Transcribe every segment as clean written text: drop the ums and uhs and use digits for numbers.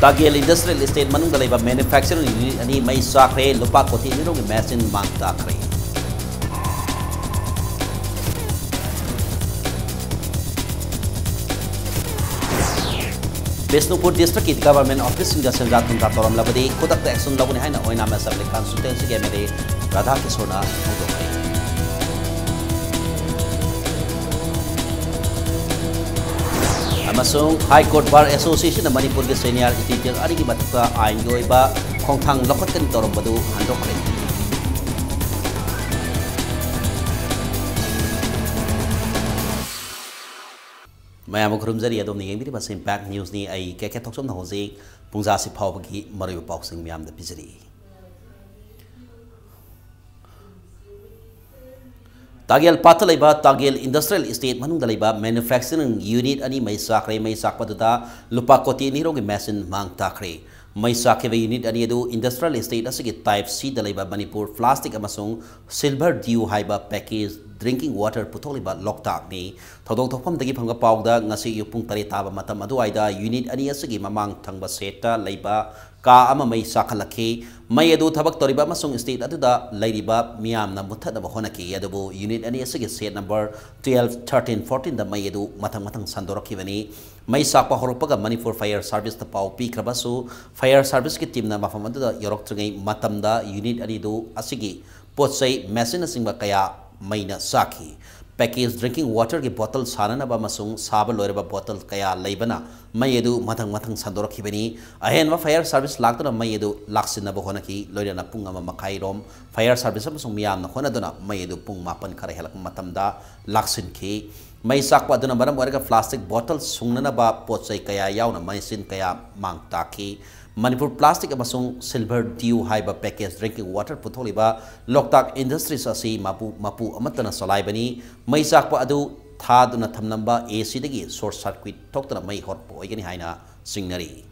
Tagel Industrial Estate manungda laiba manufacturing unit ani mai sakre lupa koti ni rong machine mang takre. Manipur district government office singa sanjat tunta toram labadi kodak action laguni haina oina ma assembly constituency ke mere radha kisona ngdo. Amasung High Court Bar Association of Manipur ke senior editor ari ki batta ain go iba khongthang lokot kan torom badu handok kare. Maya mukrum jari adom ni ngi bas impact news ni ai ke thoksom na hoji pungja si phau bagi mari pau sing miam da pijri. Tagel Patalaiba Tagel Industrial Estate manungdalaiba manufacturing unit ani mai sakre mai sakpaduda lupa koti ni rogi machine mang takre mai sakhe unit ani edu industrial estate asigi type C dalaiba Manipur plastic amasung silver dew haiba package drinking water putoliba loktak ni thodok thokpam dagi phanga pawda ngasi yupung tari taba matam adu aida unit ani asigi mamang thangba seta laiba ka ama mai sakhalakhi mai edu thabak toriba amasung state aduda lairiba miam na muthada honaki adubu unit ani asigi set number 12 13 14 da mai edu mathang sandoraki bani mai sakpa horopaga Manipur fire service ta pau pi krabasu fire service ki team na mafam aduda yorok tringai matamda unit ani du asigi potsai machine singba kaya maina saki package drinking water ki bottle sanana ba masung saba loireba bottle kaya laibana mai edu mathang sandoraki bani ahen ma fire service lagtuna mai edu laksina ba honaki loirana punga ma makai rom fire service masung miam na honaduna mai edu pung mapan khare helak matamda laksin ki mai sakpa aduna maram warga plastic bottle sungnana ba potsai kaya yauna machine kaya mang taki Manipur plastic amasung silver dew haiba package drinking water putholiba loktak industries asi mapu amatana salaibani mai sakpa adu thaduna thamnamba AC dagi short circuit toktana mai hotpo igani haina singnari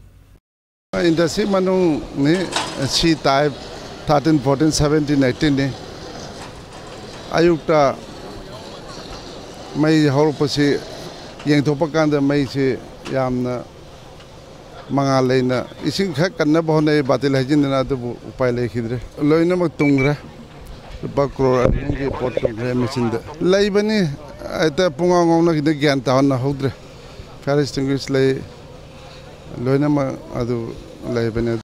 industry manung ni C type 13 14 17 18 ni ayukta mai horpasi yang thopakanda mai se yamna mga leina ising khak kanna bahone batil hajin na to upay lekhidre loina mak tungra ba crore ani pot tungre machine da laibani ata punga ngong na gide gyan ta na hodre fire extinguish lay loina ma adu laibani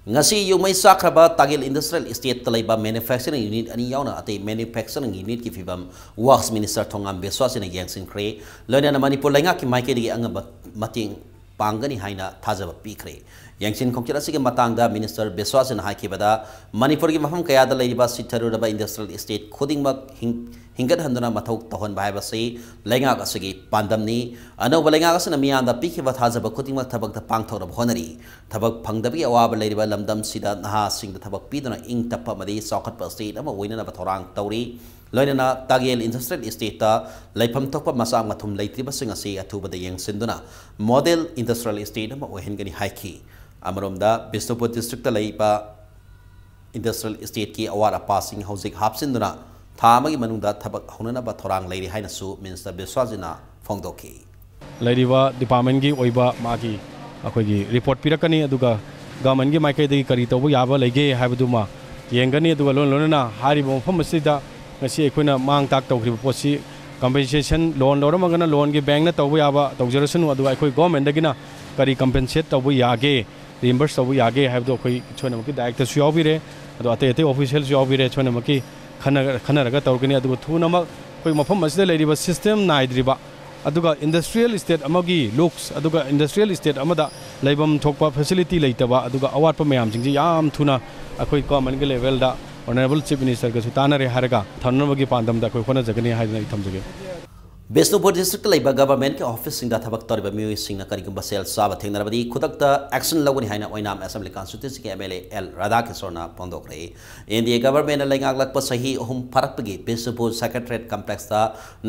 ngasi yung may sakraba Tagel Industrial Estate talaiba manufacturing unit ani yauna ate manufacturing unit ki fibam works minister thongam beswasina yangsin kre loina na Manipur lainga ki maike digi anga mating pangani haina thajaba pikre yangsin khongchira sige matangda minister beswasina haikibada Manipur gi mafam kaya da leiriba sitharuraba industrial estate khodingmak hingat handuna mathok tahon bhai basi lainga asigi pandamni ano lainga asna miyanda pikiba thajaba khodingmak thabak da pangthora honari thabak phangdabi awaba leiriba lamdam sida naha singda thabak piduna ing tappa mari sokhat pa state ama oinana ba thorang tauri loinana Tagel Industrial Estate ta laifam thokpa masang mathum leitriba singa se athubada yengsinduna model industrial estate ama ohengani haiki amaromda Bisnupur district ta laiba industrial estate ki awara passing housing hapsinduna thamagi manungda thabak honana ba thorang leiri haina su minister Biswajina phongdoki leiriba department gi oiba magi akogi report pirakani aduga government gi maikai degi kari tobu yaba lege haibaduma yengani aduga lon haribo mafam asida ngasi akoina mang tak tawkhriba posi compensation loan loramagana loan gi bank na tawbu yaba tawjarasunu aduga akoi government dagina kari compensate tawbu yage reimburse tawbu yage haibdo akoi chona maki director su yawbire adu ate official su yawbire chona maki khana raga tawgani aduga thuna ma koi mafam asida leiriba system naidriba aduga industrial estate amagi looks aduga industrial estate amada laibam thokpa facility leitaba aduga awatpa mayam jingji yam thuna akoi government ge level da honorable chief minister ga sutana re harga thanamagi pandam da koi khona jagani haidna ithamjage Bisnupur district laiba government ke office singda thabak toriba miui singna karigumba sel saba thengnarabadi khudakta action laguni haina oinam assembly constituency ke MLA L Radha Kisorna pondokre India government laingak lakpa sahi ohum farakpagi Bisnupur secretariat complex ta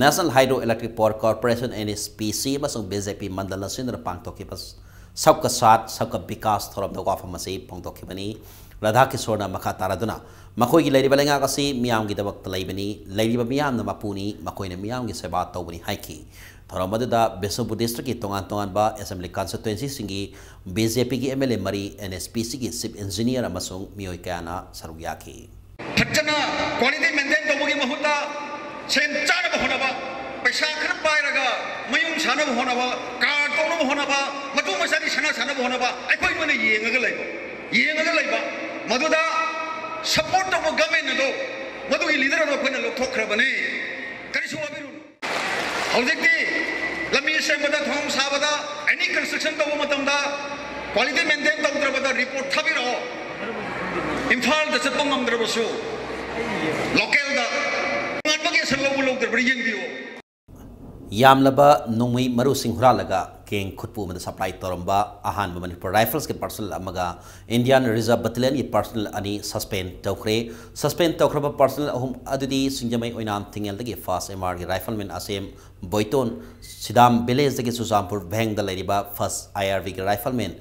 National Hydroelectric Power Corporation NSPC masung BJP mandala sindra pangtoki pas sabka sat sabka vikas thoram da wafam masi pongdoki bani Radha Kisorna Maka Taraduna Makoy Lady Balangasi Miam Gidabak Labani Lady Miam the Mapuni Makoy Miam Gisaba Tobani Haiki Thoramada Besobu District Tongan Tonganba Assembly Constituency Singi BJP ki MLA Mari NSPC ki Sip Engineer Amasung Mioikana Saruyaki Pachana quality maintain Tomogi Mahuta Sen Chana Honaba Paisa Krapairaga Mayum Sana Honaba Kartono Honaba Matu Masani Sana Sana Honaba I quite want a Yenga Labor Maduda support of a government Madu leader of the Tokrabane Karisu Objecti let me say Mada Tom Sabada any construction of Matamda quality maintain the report Tabiro Infal the Sapong Drabasu Local the Bridging View Yamlaba Numi Maru Singhuralaga King Kutpu the supply Toromba Ahan Manipur Rifles ke personal Amaga Indian Reserve Battalion ye personal ani suspend Tokre personal ahum adudi Sinjamai Oinam Tingel the fast MR rifleman Asem Boyton Sidam Village the Suzampur Bang the Ladiba first IRV rifleman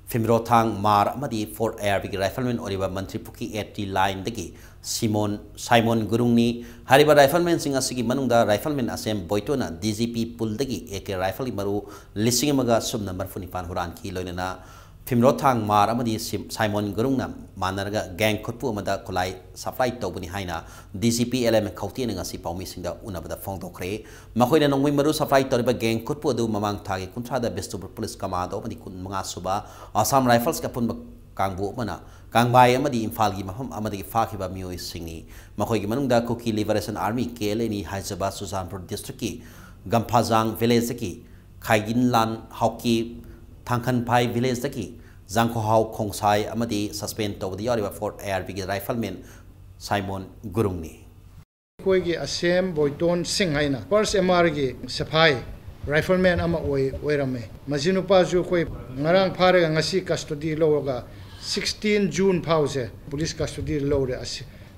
Fimro Thang Mar Amadi 4 IRV rifleman Oriba Mantripuki 80 line the Simon Gurungni Hariba rifleman singa sigi manungda rifleman asem Boytona DGP puldagi AK rifle maru Lissingamaga sub number Funipan Huran ki loinana Fimrothang Mar amadi Simon Gurungna manaraga gang khutpu amada kulai supply tobuni haina DGP LM khauti nga si paumi singda unabada phongdokre makoina nongmi maru supply toriba gang khutpu adu mamang thagi kunthra da Bestubur police command amadi kun manga suba Assam rifles ka punba Kangbu mana Kangbai amadi Imfalgi Maham amadi Fakiba Mui Singi Makoy Manunda Kuki Liberation Army KLNI Hyderabad Susanpur District Gampazang Village ki Kaigin Lan Hauki Tangkan Pai Village ki Zangko Hau Kongsai amadi suspend over the Oriva Fort ARV rifleman Simon Gurungni Koigi Assem Boyton Singhaina First MRG Sapai rifleman ama oirame Majinupa ju koi ngarang phare ngasi custody loga 16 June pause police custody load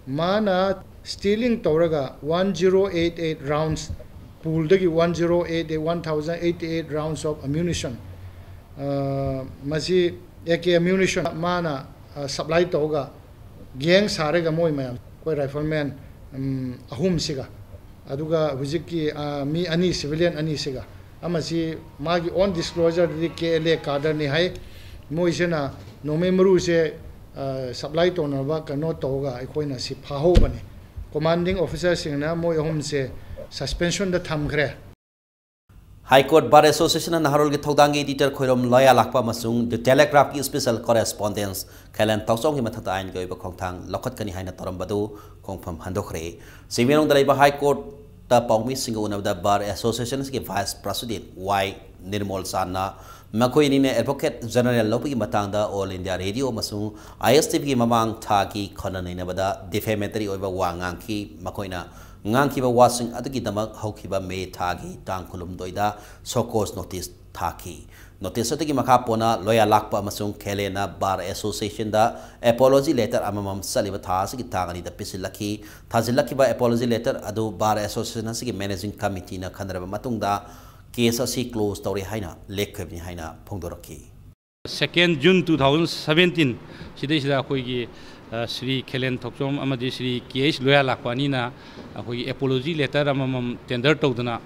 mana stealing toraga 1088 rounds pool dagi 1088 rounds of ammunition maji AK ammunition mana supply toga gang sarega moi mayam koi rifleman ahum siga aduga hujiki mi ani civilian ani siga amasi magi on disclosure di KLA cadre ni hai moisena nome maru se supply to na ba kano toga ikoina si phaho bani commanding officer singna moi hom se suspension da thamgre High Court Bar Association Naharol ki Thogdangi editor Khoirom Loya Lakpa Masung the Telegraph ki special correspondence Kailan Tausong hi mathata ain goi ba khongthang lokhat kani haina torambadu khongpham handokre Simirong dalaiba High Court ta paumi singu na da Bar Association ki Vice President Y Nirmal Sanna Makoi ni Advocate General Lopi ki matangda All India Radio masung ISTV ki mamang tha ki khona nei na bada defamatory oiba wangang ki makoina ngang kiba wasing adagi damak haukiba me thagi tang khulum doida sokos notice thaki notice atagi makapona loya lakpa amasung khelena Bar Association da apology letter amamam saliba thasi ki tangani da pisilaki thazilaki ba apology letter adu Bar Association asigi managing committee na khanraba matungda case asi close tawri haina lekhebni haina phongdoraki 2nd June 2017 sidai sida khoigi Sri Kelen Thokchom amadi Sri KH Loya Lakpani na akoi apology letter amam tender tawdana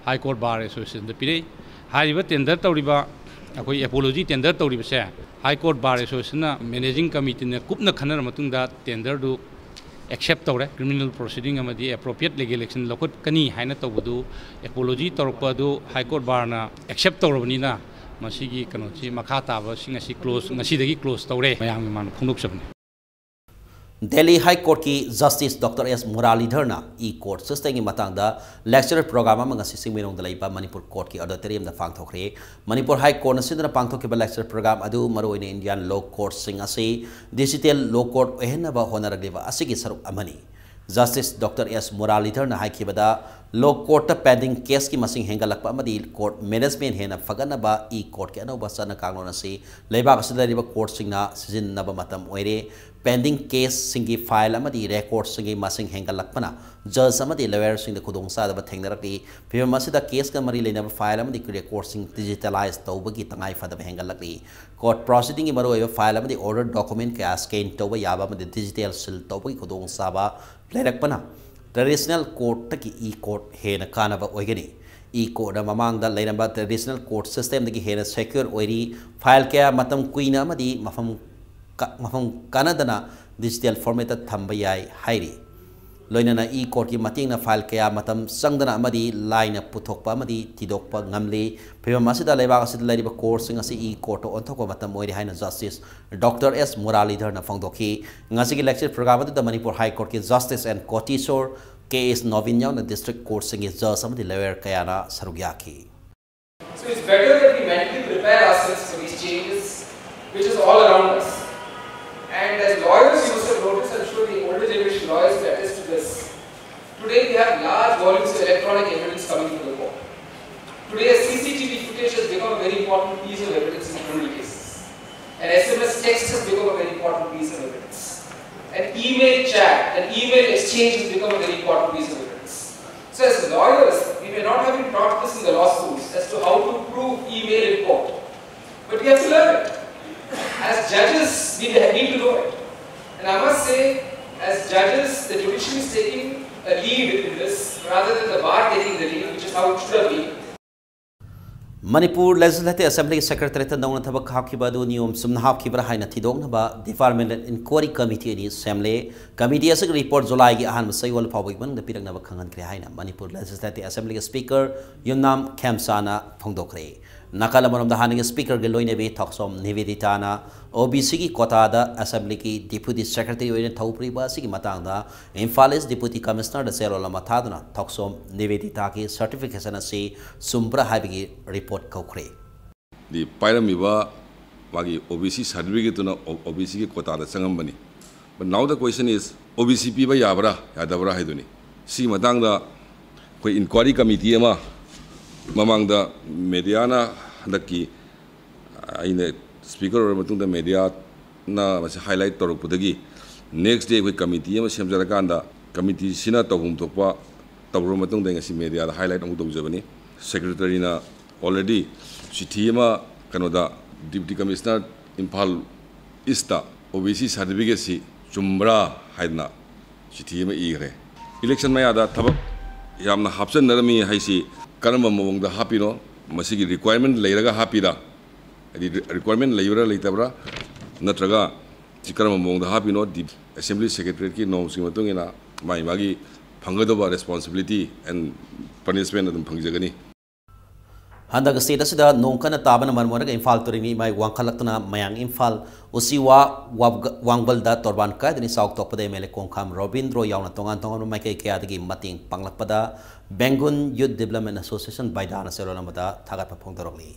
High Court Bar Association da pire hariba tender tawriba akoi apology tender tawriba se High Court Bar Association na managing committee na kupna khanar matungda tender du accept tawre criminal proceeding amadi appropriate legal action lokot kani haina tawbudu apology tawrpa du High Court Bar na accept tawrabani na masigi kanochi makha taba singasi close ngasidagi close tawre mayang man phungdok sabne Delhi High Court ki Justice Dr. S. Muralidharna e-court sustaingi matangda lecture program amang asising minong dalaiba Manipur Court ki auditorium da pangthokre Manipur High Court na sidra pangthokeba lecture program adu maroina Indian law court sing ase digital law court ehenna ba honaragliba asigi saruk amani Justice Dr. S. Muralidharna haikibada law court pending case ki masing hengalakpa amadi court management hena fagana ba e-court ki anoba sana kanglona se leiba asida riba court singna sizin naba matam oire pending case singi file amadi record singi masing hengalakpana judge amadi lawyer sing the khudong sa da thengnarakli phim masida case ka mari lena file amadi record sing digitalize tawbagi tangai fada hengalakli court proceeding maru file amadi order document ka scan tawba yaba amadi digital sil tawbagi khudong sa ba lerakpana traditional court taki e court hena kana ba oigani e court na mamang da leiramba traditional court system dagi hena secure oiri file kya matam kuina amadi mafam kanadana digital format thamba yai hairi loinana e court ki mating na file kaya matam sangdana amadi line puthokpa amadi tidokpa ngamle phema masida leba asid lariba court singa si e court on thokpa matam moiri haina justice Dr. S Muralidhar na phongdokhi ngasi ki lecture program adu Manipur High Court ki justice and courtisor KS Novin yaw na district court singi judge amadi lawyer kaya na sarugyaki. So it's better that we mentally prepare ourselves for these changes which is all around us. And as lawyers, you must have noticed, I'm sure the older generation lawyers will attest to this. Today we have large volumes of electronic evidence coming to the court. Today a CCTV footage has become a very important piece of evidence in criminal cases. An SMS text has become a very important piece of evidence. An email chat, an email exchange has become a very important piece of evidence. So as lawyers, we may not have been taught this in the law schools as to how to prove email in court. But we have to learn it. As judges, we need to know it. And I must say, as judges, the judiciary is taking a lead in this rather than the bar taking the lead, which is how it should have been. Manipur Legislative Assembly Secretary Tandong Thabak Hakibadu Nium Sumnahab Kibra Haina Tidong Naba Department Inquiry Committee in Assembly Committee as a report July Ahan Saywal Public the Pirang Navakangan Krihaina Manipur Legislative Assembly Speaker Yunam Kamsana Pongdokre. Nakalamanam the Haning Speaker Geloinebe Toxom Niveditana OBC ki Kota da Assembly ki Deputy Secretary in Taupri Basiki Matanga Infalis Deputy Commissioner the Serola Matadana Toxom Niveditaki certification as a Sumbra Habigi report Kokre. The Pyramiba Magi OBC certificate to OBC ki Kota da Sangambani. But now the question is OBC Piba Yabra Yadabra Heduni. See Matanga inquiry committee ma Mamang the Mediana Daki in the speaker or the media na highlight Torupudagi. Next day with committee Shamjarakanda committee Sina Tohum Topa Taurumatung Dengasi media the highlight of Germany. Secretary na already Chitima Canada Deputy Commissioner Impal Ista OBC certificate Chumbra Haidna Chitima Ire. Election Mayada Tabak Yamna Hapsan Narami Haisi. Karama mong the happy no, masigi requirement layraga happy da. Requirement layra laytabra, natraga. Chikarama mong the happy no, the Assembly Secretary ki no simatungina, my magi pangadoba responsibility and punishment of the pangjagani. Handag status da nongkana taban marmorga infal turingi mai wangkalaktuna mayang infal usiwa wangbal da torban ka dini sauk tokpada mele kongkam Robindro yauna tongan mai kai kaya dagi mating panglakpada Bengun Youth Development Association by Dana Seronamada Tagat Pongdaroli.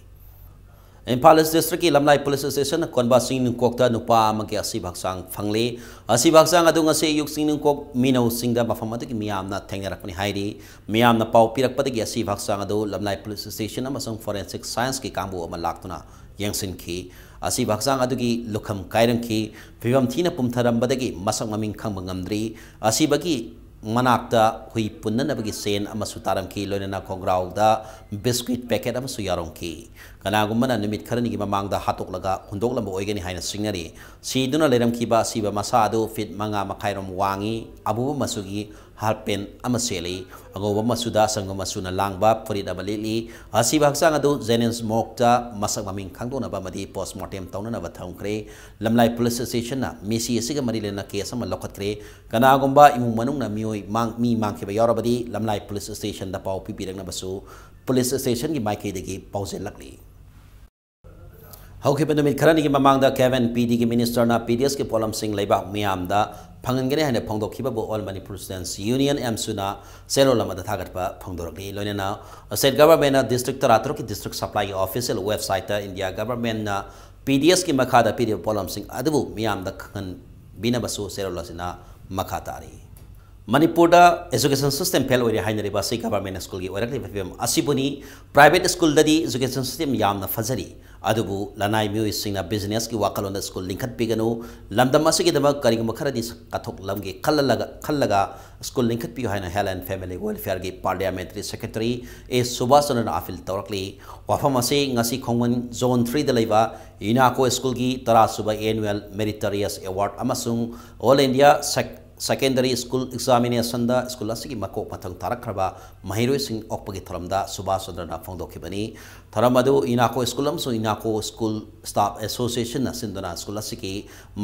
Impala's district Lamlai Police Station Konba Sing Kokta Nupa Maki Asibaksang Fangli Asibaksang Adunga say Yuk Sing Kok Mino Singda Bafamatic Miamna Tangarakuni Heidi Miamna Pau Pirak Pataki Asibaksang Adu Lamlai Police Station Amasong Forensic Science Ki Kambu Amalaktuna Yangsin Ki Asibaksang Adugi Lukam Kairan Ki Vivam Tina Pumtaram Badagi Masang Maming Kambangamdri Asibaki Manakta hui punna nabagi sen amasutaram ki loina kongrau da biscuit packet amasu yarong ki kanagumana numit kharani gi mamang da hatok laga hundok lambo oigani haina singnari siduna leram ki ba siba masadu fit manga makhairom wangi abu masugi halpen amaseli agoba masuda sango masuna langba farida balili asiba haksang adu zenens mokta masak maming khangdona ba madi postmortem tauna na bathangkre lamlai police station na misi asiga marilena case ama lokatkre kanagumba imung manung na mi mangke ba yorabadi lamlai police station da pau pipirang na basu police station gi maike degi pauzel lakli hauke pandemit kharani gi mamang da Kevin PD gi minister na PDS ke polam sing leiba miam da phangangene hane phongdok khiba bo all Manipur Students Union Amsuna selo lama da thagat pa phongdorli loine na state government na district taratro ki district supply official website ta India government na PDS ki makhada PD polam sing adu miam da khan bina basu selo lasina makhatari Manipur da education system fail ori hainari ba sei government school gi orak le asibuni private school dadi education system yamna fajari अदुबु लनाई म्यूई सिंगना business की वाकलों school लिंखत पिगनु लमदम असिगिदमक करिगुम खरदी कथोक लमगे खल्लगा school लिंखत पियो हाइना health and family welfare की parliamentary secretary A Subhash Chandra आफिल तौरकली वाफम असे ngasi खोंगमन zone 3 the लेबा इनाको स्कूल की 10 सुबह एनुअल मेरिटोरियस अवार्ड अमसुंग all India secondary school examination दा स्कूल असगी मको मथंग तारखरबा महिरोय सिंह ओपगी थरमदा सुभाष चंद्रना फोंदोखिबनी थरम अदु इनाको स्कूल अमसु इनाको स्कूल स्टाफ एसोसिएशन नसिंदना स्कूल असगी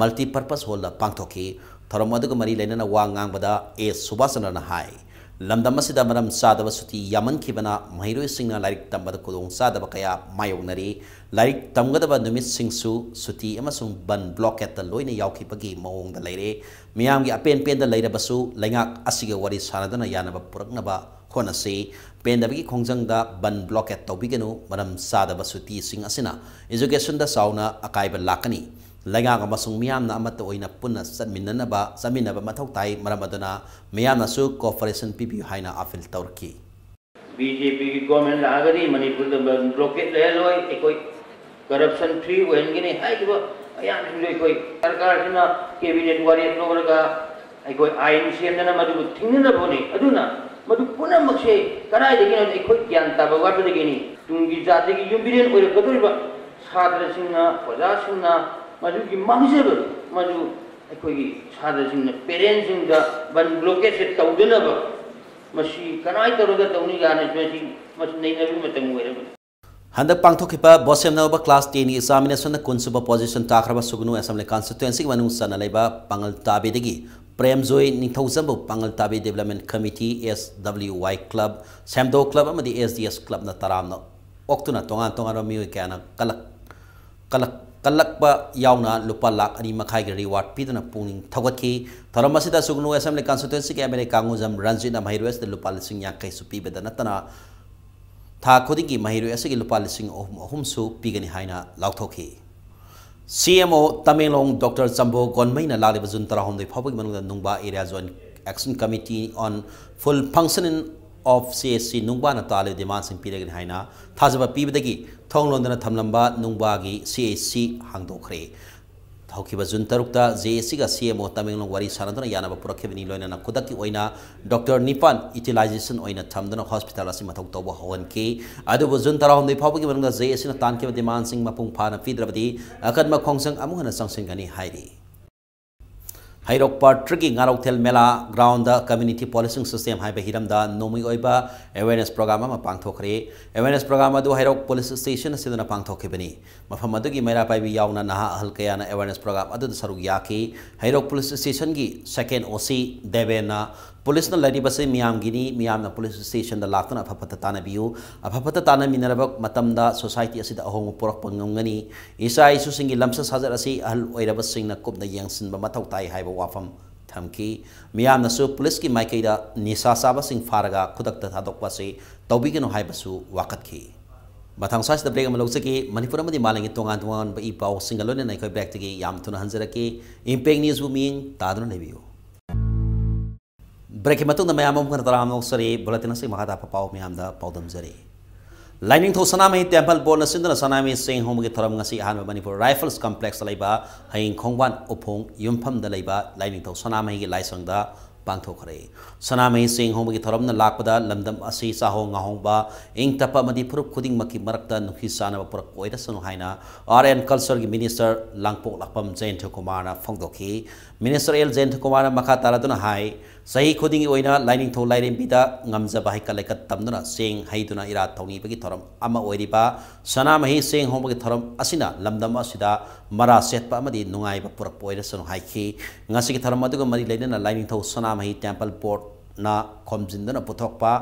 मल्टीपर्पस हॉल दा पांगथोखि थरम अदु मरी लेना वा ngangbada ए सुभाष चंद्रना हाय लमदम असिदा मरम सादब सुति यामनखिबना महिरोय सिंहना लाइक तंबद कुदोंग सादब कया मायोगनरी लाइक तमगदब नुमित सिंहसु सुति अमसुंग बन ब्लॉकेट लोइने यावखिबगी मओंग द लेरे मियामगी अपेन पेन द लेरबसु लैंगाक असिगे वरी सानदना यानब पुरकनबा होनसे पेनदबगी खोंजंग दा बन ब्लॉकेट तौबिगनु मरम सादब सुति सिंह असिना एजुकेशन द साउना अकाइब लाकनी लैंगाक अमसुंग मियामना अमत ओइना पुन्ना समिनबा मथौ ताई मरम अदुना मियामनासु कोऑपरेशन पिबि हाइना अपील तौरकी बीजेपी की गवर्नमेंट लागरी मणिपुर द ब्लॉकेट ले लोय एकोय करप्शन फ्री वेनगिनी हाइबो अयाम सुले कोई सरकार सिना कैबिनेट वारियत लोगरगा एकोय आइन सेमना मदु थिंगना बोनी अदुना मदु पुना मक्से कराय देगिन एकोय ज्ञान ताबा वाबदगिनी तुंगी जाति की युबिरेन ओय गदरिबा छात्र सिंना ओजा सिंना मदु की मांगजेब मदु एकोय छात्र सिंना पेरेंट्स सिंदा बन ब्लॉकेट से तौदनबा मसी कराय तरोदा तौनी गाने मसी मस नैनबी मतम ओयरबा हंदक पांथोखिपा बोसेमनबा क्लास 10 एग्जामिनेशन कुनसुबा पोजीशन ताखरबा सुगनु असेंबली कॉन्स्टिट्यूएंसी मनु सनलेबा पांगल ताबेदगी प्रेमजोय निथौजंबु पांगल ताबे डेवलपमेंट कमिटी SWY क्लब सेमदो क्लब अमदी SDS क्लब न तरामना ओक्तुना तोंगान मियोय क्याना कलकबा यावना लुपा लाख अनि मखाई के रिवार्ड पिदना पुनिंग थगतकी थरमसिदा सुगनु असेंबली कॉन्स्टिट्यूएंसी के एमएलए कांगुजम रंजित महिरोस द लुपा लिसिंग याकै सुपीबेदा नतना था खुदिगी महिरोय असगी लुपा लिसिंग अहुमसु पिगनी हाइना लाउथोखि CMO तमेंगलोंग डॉक्टर चंबो गोनमैना लालिबा जुन 13 फावबगी मनुदा Nungba area zone action committee on full functioning of CSC Nungba न ताले डिमांड सिंग पिरगनी हाइना थाजबा पिबदगी थोंगलोंदना थमलंबा नुंगबागी CSC हांगदोखरे थौखिबा जुन 3 JSC का CMO तमेंगलोंग वारी सानदना यानबा पुरखिबनी लोइना खुदकी ओइना डॉक्टर निपान यूटिलाइजेशन ओइना थमदना हॉस्पिटल असि मथौ तौबा होवनके अदुबु जुन 13 फावबगी मनुदा JSC न तानके डिमांड सिंग मपुंग फाना पिद्रबदी अकदमा खोंसंग अमुहना संसिंगनी हाइरी हाइरोक पार्ट की गारौथेल मेला ग्राउंड कम्युनिटी पोलिसिंग सिस्टम है हिरमदा नोमी ओइबा अवेयरनेस प्रोग्राम अमा पांगथोखरे अवेयरनेस प्रोग्राम अदु हाइरोक पुलिस स्टेशन सिदना पांगथोखिबनी मफम अदुगी मैरा पाइबी यावना नहा अहल कयाना अवेयरनेस प्रोग्राम अदु सरुक याकी हाइरोक पुलिस स्टेशन की सेकेंड OC देवेना पुलिस लरीबसे मियामगिनी मियामना पुलिस स्टेशन दा लाक्तना अफपत तानबियु अफपत तानमिनरबक मतमदा सोसाइटी असिदा अहोंग पुरक पंगंगनी इसा इशू सिंगी लमसा साजर असि अहल ओइरबसिंगना कुबना यंगसिनबा मथौ ताई हाइबा वाफम थमकी मियामनासु पुलिस की माइकैदा निसा साबसिंग फारगा खुदकता थादोकपासे तौबिगनो हाइबसु वाकतखि मथांग साइस द ब्रेक अमलौसकी मणिपुर अमदि मालंगी तोंगान तोंगान बई पाव सिंगलोने नाइखै ब्रेक तगी याम थुना हंजरके इंपैक्ट न्यूज बु मिंग तादुन लेबियो ब्रेक मतुंग मैम तराम नौसरी बुलेटिन से महादा पाव मैम पादमजरी लाइनिंग थो सनामी टेम्पल बोर्ड सिंधना सनामी सेंग होमगी थरम ngasi अहान मणिपुर राइफल्स कॉम्प्लेक्स लेबा हयिंग खोंगबान उफोंग युमफम द लेबा लाइनिंग थो सनामी की लाइसंगदा पांगथोखरे सनामी सेंग होमगी थरमना लाकपदा लमदम असि साहो ngahongba इंग तप मदि फुरुप खुदिंग मकी मरकता नुखि साना पुरक ओइरसनु हाइना RN कल्चर की मिनिस्टर लांगपोक लापम जयंत कुमार ना फोंगदोखि मिनिस्टर एल जयंत कुमार मखा तारादुना हाई सही खुदिंग ओइना लाइनिंग थो लाइरेंबिदा ngamjaba hai kalekat tamduna seng haiduna ira thongni bagi thoram ama oiriba sanamahi seng homagi thoram asina lamdam asida mara setpa amadi nungai ba purak poirasanu haiki ngasi ki thoram aduga mari leina lining tho sanamahi temple port na khomjindana puthokpa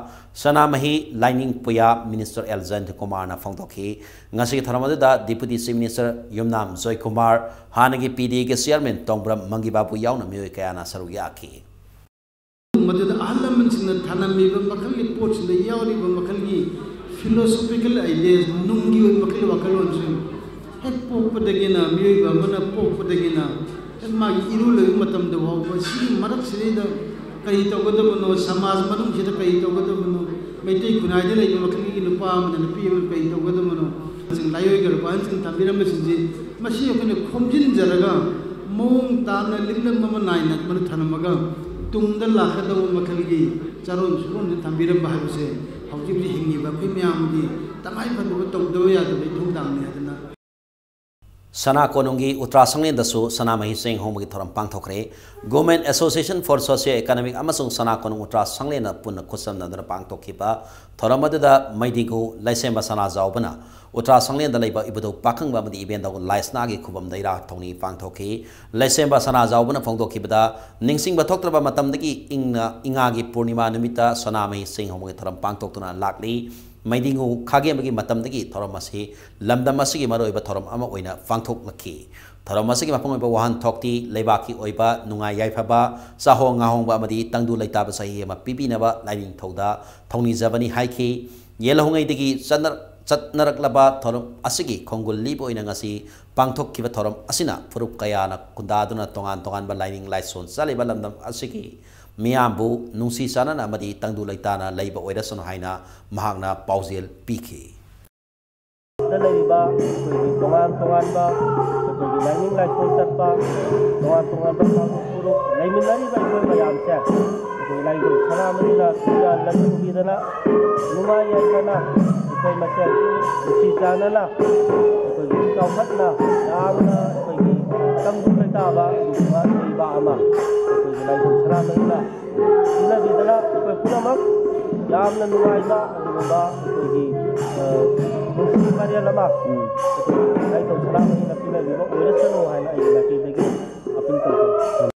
sanamahi lining puya minister Eljan Kumar na phongdokhi ngasi ki thoram aduda deputy chief minister Yumnam Joy Kumar hanagi PD ke chairman Tongbram Mangibabu yauna miyoi kaya na saru yaki मदद आलमन सिंह थानमीब मखल की pots ने यावरीब मखल की philosophical ideas नुंगी ओइ मखल वकलोन सिंह हेक पोपदगिना मियोइबा मना पोपदगिना मागी इरु लय मतम the वाव सी मरक सिदा कई तगदबनो समाज मनुंग सिदा कई तगदबनो मैते खुनाइदे लय मखल की नुपा मन नपी कई तगदबनो लायोगर पांसिंग तंबिरम सिंजी मसी अखने खोमजिन जरगा मोंग ताना लिंगम मम नाइन मन थनमगा तुंगद लाखदव मखलगी चारोन सुरोन तंबिरम बाहबसे हौजिब हिंगिबा खै म्यामगी तंगाई फदब तौदव यादबे थुंगदांगने हदना सना कोनुंगी उत्तरा संगलेन दसु सना मही सेंग होमगी थोरम पांगथोखरे government association for socio economic अमसुंग सना कोनुंग उत्तरा संगलेन पुन खुसम नदन पांगथोखिबा थोरम अदुदा मैदिगु लाइसेंबा सना जावबना उत्तरा संगलेन द लेबा इबदो पाखंगबा मदि इवेंट दो लाइसनागी खुबम दैरा थौनी पांगथोखि लाइसेंबा सना जावबना फोंदोखिबदा निंगसिंग बथोक्त्रबा मतमदगी इंगागी पूर्णिमा निमित्ता सना मही सेंग होमगी थोरम पांगथोक्तुना लाकली मैदिंगु खागेमगी मतमदगी थोरम असी लमदम असिगी मरोइबा थोरम अमा ओइना पांगथोकलखि थोरम असिगी मफंगइबा वाहन थोक्ति लेबाकी ओइबा नुंगाय याइफबा Saho ngahongba amadi tangdu laitaba sahi ama pibinaba laining thauda thongni jabani haiki yelahongaidagi chatnaraklaba thorom asigi khongul lib oina ngasi pangthokkiba thorom asina furup kayana kundaduna tongan ba laining laison saliba lamdam asigi मियाबू नुसी साना अमदी तंगदु लैताना लैबा ओइरसनो हाइना महागना पाउजेल पीखे दलैबा तोगान बा कोई lining licence चटपा तोगान बा पुरो लाइमिनारी बा कोई मयाम से कोई lining सना मदिना या London बिदना नुमा याना कोई मसे नुसी साना कोई काउफतना यामना कोई तंगदु लैताबा दुबा लैबा अमा लाइसेंस सना महिला इना बिदला कोई पुनमक यामना नुगाइबा अदुबा कोई मुस्लिम कार्य लमा लाइसेंस सना महिला पिना बिबो ओरसनो हाइना आई लाटिदगी अपील करते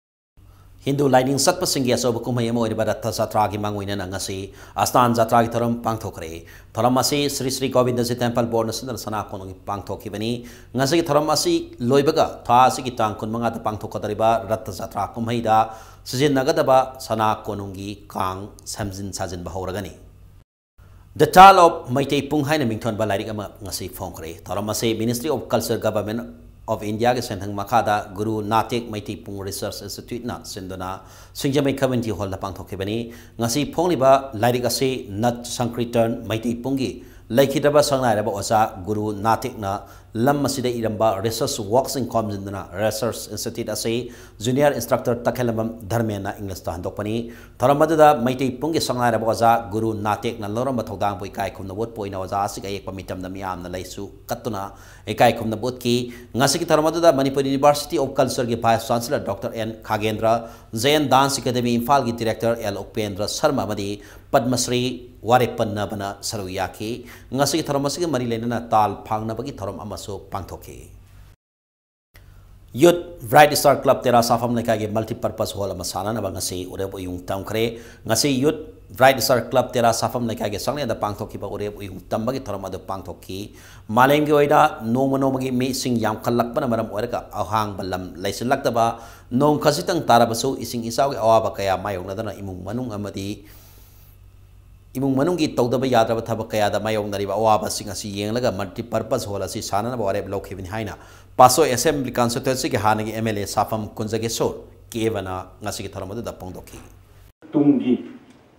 हिंदू लाइनिंग सत्पसिंगी असोब कुमई अमा ओइबा रथ जात्रा की मांगोइना नंगसी आस्थान जात्रा की थरम पांगथोखरे थरम असी श्री श्री गोविंदजी टेम्पल बोर्ड नसिन सना कोनोगी पांगथोखिबनी ngasi थरम असी लोइबगा था असी की तांग कुन मंगा ता पांगथोखदरिबा रथ जात्रा कुमईदा सिजिन नगदबा सना कोनोगी Kong समजिन साजिन बहौरगनी The Tal of Maitei Punghai Mington Balari Ama Ngasi Fonkre Thoramase Ministry of Culture Government of India ke senthang makada Guru Natik Maitei Pung Research Institute na sindona Singjamai Community Hall na pangthokibani ngasi phongliba lairik ase Nat Sankritan Maitei Pungi laikhidaba sangnai osa Guru Natik na lam masida iramba research works in comjindana research institute ase junior instructor takhelamam dharmena English ta handokpani thoramada Maitei Pungi sangnai osa Guru Natik na loramba thodang poi kai khumna bot poina osa asik ayek pamitam na miam na laisu katuna ekai khumna bot ki ngasi ki thoramada Manipur University of Culture ki vice chancellor Dr. N Khagendra Jain Dance Academy Imphal ki director L Upendra Sharma madi Padmasri Warepanna bana saruyaki ngasi ki thoramasi ki mari lenana tal phangna bagi thoram amaso pangthoke Youth Bright Star Club Tera Safam Lekage multi-purpose hall masana na ngasi ureb uyung tamkre ngasi Youth Bright Star Club Tera Safam Lekage sangne da pangthoki ba ureb uyung tambagi thoram adu pangthoki malengi oida nomagi me sing yam khallakpana maram oreka ahang balam laisilakta ba nong khasitang tarabasu ising isaw awaba kaya mayong nadana imung manung amadi imung manunggi tawdaba yadraba thaba kaya da mayong nariba awaba sing asi yenglaga multi purpose hall asi sanana ba oreb lokhibin haina Paso Assembly Constituency ke hanagi MLA Safam Kunjage Sor Kevana ngasi ki tharamadu da pongdoki Tungi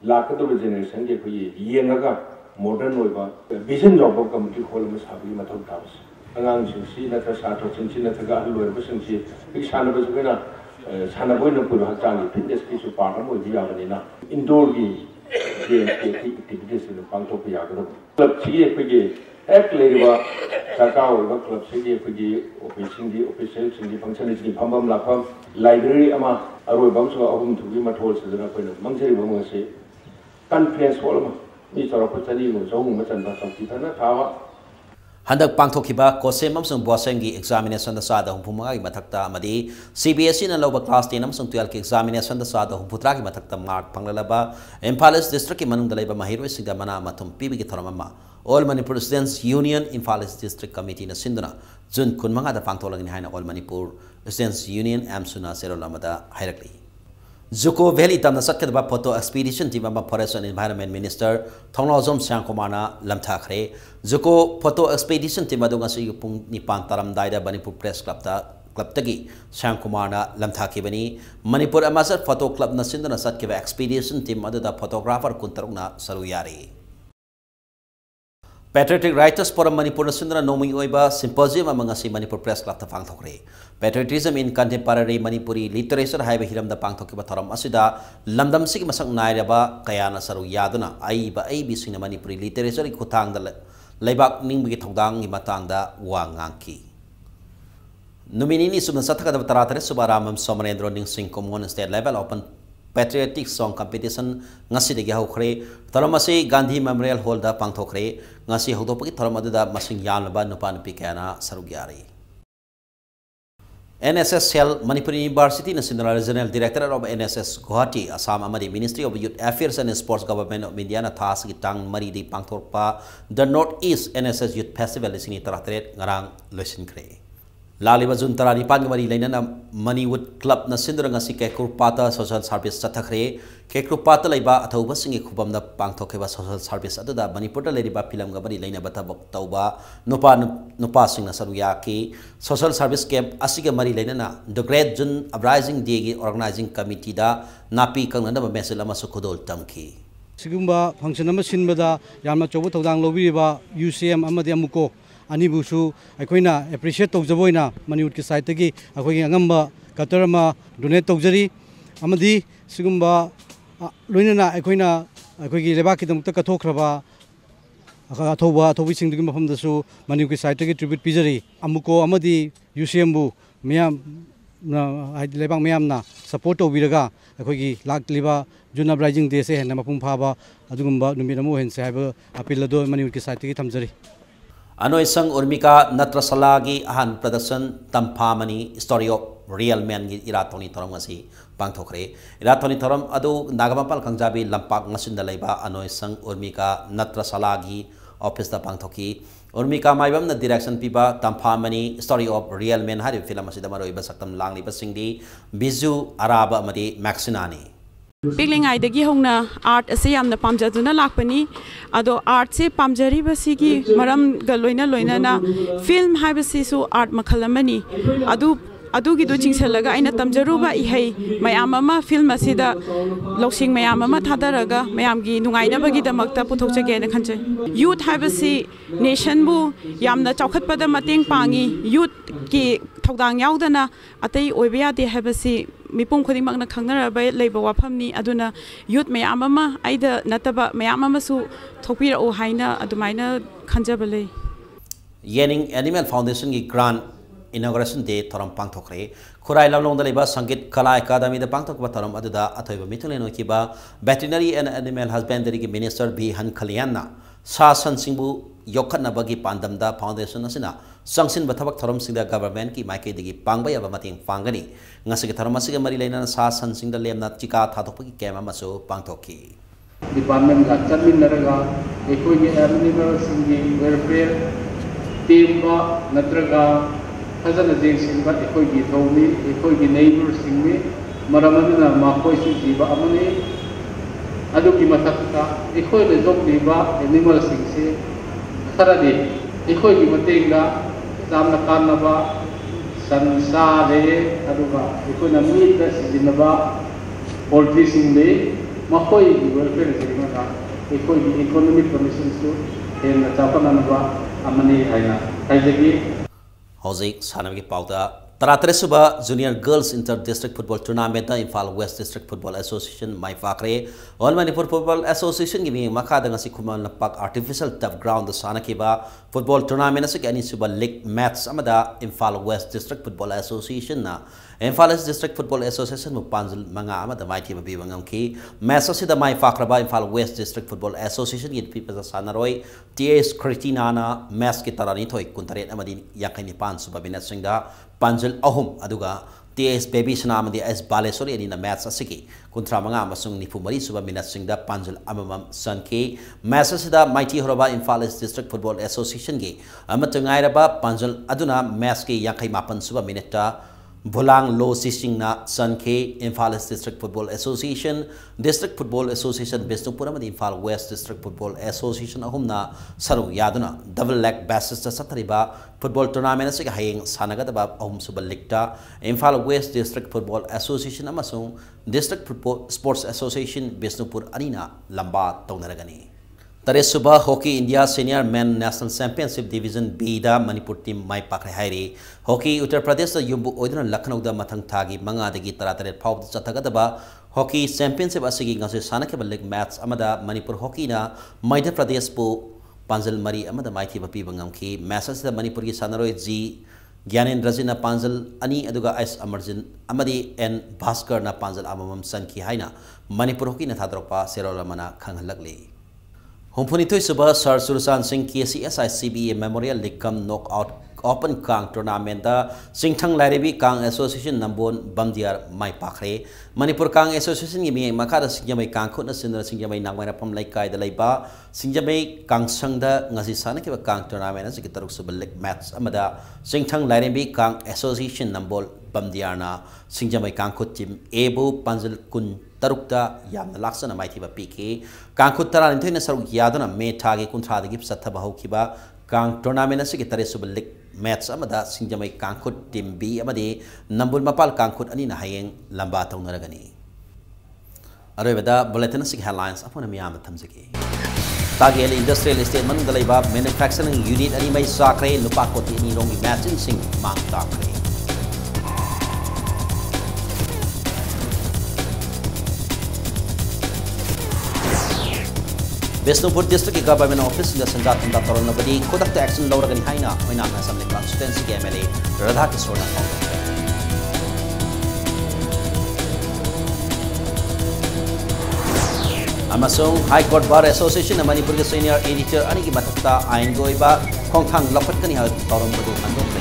lakado generation ke koi yengaga modern oiba vision job committee hall ma sabi mathau tabs angang singsi na ta sa tho singsi na ta ga loir ba singsi bi sana ba sugena sana boy no pura changi fitness ki su part mo di ya na indoor ki activities in pangthok ya ga club chi e pege ek leriba sarkar oiba club sigi pege official singi function sigi phambam lapham library ama aroi bam so ahum thugi mathol sajana koina mangcheri bam se conference hall ma mi chara pachani mo so ma chan ba sakti thana thawa Handak pangthokiba kosem amsung bosengi examination da sada humpuma gi mathakta amadi CBSE na loba class 10 amsung 12 ki examination da sada humputra gi mathakta mark panglalaba Imphal district ki manung dalaiba mahiroi sigda mana mathum pibi gi thoramama All Manipur Students Union Imphal District Committee na sinduna Jun kunmanga da pangtholagin haina All Manipur Students Union amsuna serolamada hairakli Zuko Valley tamna satkadaba photo expedition team ama Forest and Environment Minister Thonglawjom Sangkomana lamthakre Zuko photo expedition team adu ngasi pung nipan taram daida Manipur Press Club tagi Sangkomana lamthakibani Manipur Amasar Photo Club na sindana satkeba expedition team adu da photographer kuntarukna saruyari Patriotic Writers Forum Manipur Sundra Nomi Oiba Symposium among us Manipur Press Club Fang Thokre. Patriotism in Contemporary Manipuri Literature Highway Hiram the Pangtokiba Toram Asida, Lamdam Sigmasak Nairaba, Kayana Saru Yaduna, Aiba ABC in Manipuri Literature Kutang the Lebak Nimbi Togdang Imatanga Wanganki. Nominini Subnasataka the Taratare Subaramam Somarendro Ning Sing Common State Level Open Patriotic Song Competition ngasi de hokre taramasi Gandhi Memorial Hall da pangthokre ngasi hodopaki taramada masing yamlaba nupa nupi kana sarugyari. NSS Cell Manipuri University National Regional Director of NSS Guwahati Assam Amadi Ministry of Youth Affairs and Sports Government of India na thas ki tang mari di pangthokpa the Northeast NSS Youth Festival isini taratret ngarang loisin kre. Laliba Jun Tarani Pangamari Lena Moneywood Club na Sindra ngasi Kekrupata Social Service Satakre, Kekrupata Laiba Atauba Singi Kubam the Pangtokeba Social Service Aduda, Manipur Ladiba Pilam Gabari Lena Batabok Tauba, Nupa Sing Saruyaki, Social Service Camp Asiga Mari Lena, the Great Jun Uprising Digi Organizing Committee da, Napi Kangana Meselama Sukudol Tamki. Sigumba function number Sinbada, Yama Chobotang Lobiba, UCM Amadiamuko. Anibusu, Aquina, appreciate Togzavoina, Manipur Saitagi, Aquanga, Katarama, Donate Togzari, Amadi, Sigumba, Lunina, Aquina, Aqui Lebaki, the Katokraba, Atoba, Tovising the from the Su, Manipur Saitagi tribute Pizari, Amuko, Amadi, UCMbu, Miam, Lebang Miamna, Supporto Viraga, Aqui, Lak Liba, Juna Bridging Dese, and Namapumpaba, Adumba, Numiramu, and Saber, Apilado, Manipur Saitagi Tamzari. Anoy sang Urmika Natrasalagi Ahan Production Tampamani Story of Real Men Iratoni Toram ngasi pangthokre Iratoni Toram adu Nagamapal Kangjabi Lampak ngasinda laiba Anoy sang Urmika Natrasalagi Office da pangthoki Urmika maibam na direction piba Tampamani Story of Real Men hari film asida maroi ba saktam langli ba singdi Biju Araba amadi Maxinani Piling ay dagi hongna art ase yamna pamjaduna lakpani ado art se pamjari basigi maram galoina loina na film haibasi su art makhalamani adu gi do chingsalaga aina tamjaruba ihai mayam ama film asida loksing mayam ama thadaraga mayam gi nungaina bagi damakta puthokjage na khanche youth haibasi nation bu yamna chaukhatpada mateng pangi youth ki thogdang yaudana atai oibeya de haibasi Mipung Kodimag na Kangara by Labor Wapamni Aduna Youth Mayamama, Ida Nataba Mayamamasu, Topira O Haina, Adumaina Kanjabale. Yening Animal Foundation Grant Inauguration Day Toram Pangtokre, Kurai Lalong the Liba Sangit Kala Academy, the Pangtok Bataram Aduda, Atoiba Mituleno Kiba, Veterinary and Animal Husbandry Minister B. Han Kaliana, Sasan Singbu, Yokan Nabagi Pandamda Foundation Asina. Sangsin batabak thorom singda government ki maike digi pangbay aba mating pangani ngasige thorom asiga mari leina sa san singda lemna chika thadokpagi kema maso pangthoki department ga chamin naraga ekoi ge animal singi welfare team ba natraga hazana jeng singba ekoi gi thomi ekoi gi neighbor singmi maramana makoi su jiba amani adu ki matakta ekoi le jok diba animal singse sarade ekoi gi matenga Samna Karnava, Sansare, Aruba, Economy, Sinaba, Poultry Singday, Mahoi, welfare Sinaka, economic commissions in Japananova, Amani Haina, Kaizaki. Hozik, Sanagi Pauta, Taratresuba Junior Girls Inter-District Football Tournament Imphal West District Football Association Mai Fakre All Manipur Football Association giving Makada ngasi kuman napak artificial turf ground the Sanakiba Football Tournament asik ani suba league match amada Imphal West District Football Association na Imphal West District Football Association mupanjul manga amada maiti mabibangam ki match asida Mai Fakraba Imphal West District Football Association gid people sanaroi TS Kritina na match ki tarani thoi kuntaret amadi yakani pan suba binasingda Panjal Ahum Aduga TS Baby Sanamadi as Balesori and in the Mats Asiki, Kuntramanga Masung Nipumari Suba Minasingda Panjal Amamam Sanke, Massasida Mighty Horoba Infalis District Football Association Gay, Amatungairaba Panjal Aduna Maski Yakai Mapan Suba Mineta, Bulang Low Sising na Sanke, Infalis District Football Association, District Football Association Bisnupura, Infal West District Football Association Ahumna, Saru Yaduna, Double Leg Bassista Satariba, Football Tournament Haying, Sanagataba, Ahum Subalikta, Infal West District Football Association Amasung, District Football Sports Association Bisnupur Arena, Lamba Tonaragani. Tare Suba Hockey India Senior Men National Championship Division B da Manipur team mai pakre hairi. Hockey Uttar Pradesh da yumbu oidna Lucknow da mathang thagi manga dagi taratare phau chathagadaba Hockey Championship asigi ngase sanakeba league match amada Manipur Hockey na Madhya Pradesh pu Panjal Mari amada maithi bapi bangamki matches da Manipur ki sanaroi G Gyanendra na Panjal ani aduga S Amarjin amadi N Bhaskar na Panjal amamam sanki haina Manipur Hockey na thadropa serola mana khanghalakli. Humpunitoy Suba Sir Surusan Singh KCSICBA Memorial League Cum Knockout Open Kang Tournament da Singthang Lairebi Kang Association Nambon Bamdiar Mai Pakre Manipur Kang Association Yimi Makada Singjamai Kang Khutna Sinra Singjamai Nangmai Pam Laikai da Laiba Singjamai Kang Sangda Ngasi Sanaki Kang Tournament as Gitaruk Suba League match Amada Singthang Lairebi Kang Association Nambol Bamdiarna Singjamai Kang Khut Team Ebu Panjal Kun Tarukta Yamna Laksana Maithiba PK Kang Khut Taran Saruk Yadana Me Tage Kuntra the Gips Sataba Hokiba Kang Tournament as Gitare Suba League match amada Singjamai Kang Khut Team B amadi Nambul Mapal Kang Khut ani na hayeng lamba taunaragani. Aroibada bulletin sig headlines upon miyam thamjaki. Tagel Industrial Estate manung dalaiba manufacturing unit ani mai sakre lupa koti ani rongi matching sing mang takre. Bisnupur District Government Office in the Sanjat and Dr. Nobody could have action lower than Haina when I'm assembly constituency MLA Radha Kisona. Amasung High Court Bar Association and Manipur Senior Editor Aniki Batata Aingoiba Kongtang Lopatkani Toron Madu